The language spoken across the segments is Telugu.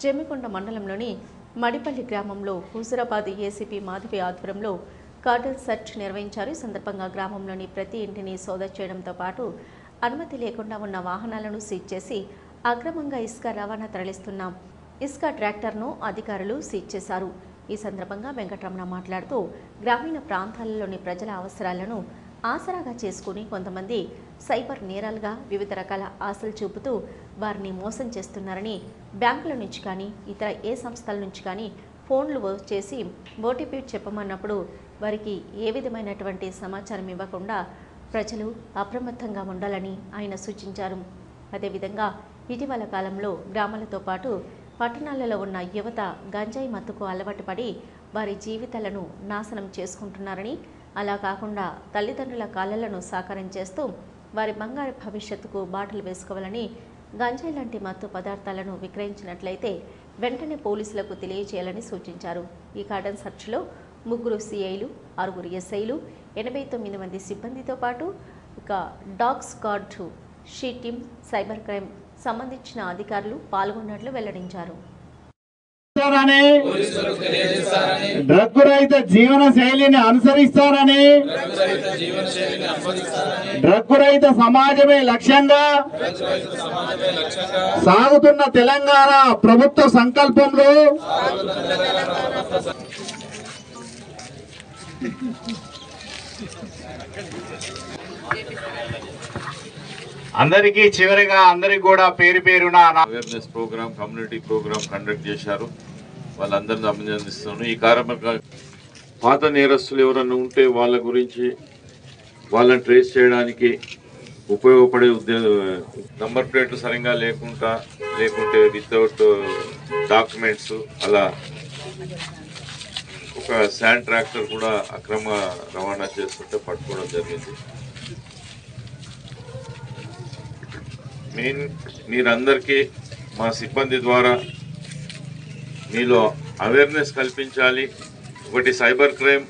జమ్మికొండ మండలంలోని మడిపల్లి గ్రామంలో హుజురాబాద్ ఏసీపీ మాధవి ఆధ్వర్యంలో కార్డన్ సెర్చ్ నిర్వహించారు. ఈ సందర్భంగా గ్రామంలోని ప్రతి ఇంటిని సోదా చేయడంతో పాటు అనుమతి లేకుండా ఉన్న వాహనాలను సీజ్ చేసి అక్రమంగా ఇసుక రవాణా తరలిస్తున్న ఇసుక ట్రాక్టర్ను అధికారులు సీజ్ చేశారు. ఈ సందర్భంగా వెంకటరమణ మాట్లాడుతూ గ్రామీణ ప్రాంతాలలోని ప్రజల అవసరాలను ఆసరాగా చేసుకుని కొంతమంది సైబర్ నేరాలుగా వివిధ రకాల ఆశలు చూపుతూ వారిని మోసం చేస్తున్నారని, బ్యాంకుల నుంచి కానీ ఇతర ఏ సంస్థల నుంచి కానీ ఫోన్లు చేసి ఓటీపీ చెప్పమన్నప్పుడు వారికి ఏ విధమైనటువంటి సమాచారం ఇవ్వకుండా ప్రజలు అప్రమత్తంగా ఉండాలని ఆయన సూచించారు. అదేవిధంగా ఇటీవల కాలంలో గ్రామాలతో పాటు పట్టణాలలో ఉన్న యువత గంజాయి మత్తుకు అలవాటు పడి వారి జీవితాలను నాశనం చేసుకుంటున్నారని, అలా కాకుండా తల్లిదండ్రుల కాళ్ళలను సాకారం చేస్తూ వారి బంగారు భవిష్యత్తుకు బాటలు వేసుకోవాలని, గంజాయి లాంటి మత్తు పదార్థాలను విక్రయించినట్లయితే వెంటనే పోలీసులకు తెలియజేయాలని సూచించారు. ఈ కార్డన్ సెర్చ్లో 3 సిఐలు, 6 ఎస్ఐలు, 89 మంది సిబ్బందితో పాటు ఇక dog squad, she team, cyber crime సంబంధించిన అధికారులు పాల్గొన్నట్లు వెల్లడించారు. డ్రగ్ రహిత జీవన శైలిని అనుసరిస్తారని, డ్రగ్ రహిత సమాజమే లక్ష్యంగా సాగుతున్న తెలంగాణ ప్రభుత్వ సంకల్పంలో అందరికీ చివరిగా అందరికి కూడా పేరు పేరున awareness programme, community programme conduct చేశారు. వాళ్ళందరినీ అభినందిస్తున్నాను. ఈ కార్యక్రమం పాత నేరస్తులు ఎవరన్నా ఉంటే వాళ్ళ గురించి వాళ్ళని ట్రేస్ చేయడానికి ఉపయోగపడే నంబర్ ప్లేట్లు సరిగా లేకుంటే వితౌట్ డాక్యుమెంట్స్ అలా ఒక శాండ్ ట్రాక్టర్ కూడా అక్రమ రవాణా చేస్తుంటే పట్టుకోవడం జరిగింది. మీరందరికీ మా సిబ్బంది ద్వారా మీలో అవేర్నెస్ కల్పించాలి. ఒకటి సైబర్ క్రైమ్,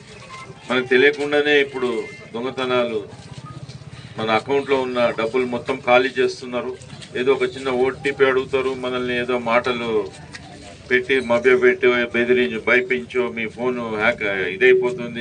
మనకు తెలియకుండానే ఇప్పుడు దొంగతనాలు, మన అకౌంట్లో ఉన్న డబ్బులు మొత్తం ఖాళీ చేస్తున్నారు. ఏదో ఒక చిన్న ఓటీపీ అడుగుతారు, మనల్ని ఏదో మాటలు పెట్టి మభ్యపెట్టి బెదిరించి భయపించో మీ ఫోన్ హ్యాక్ ఇదైపోతుంది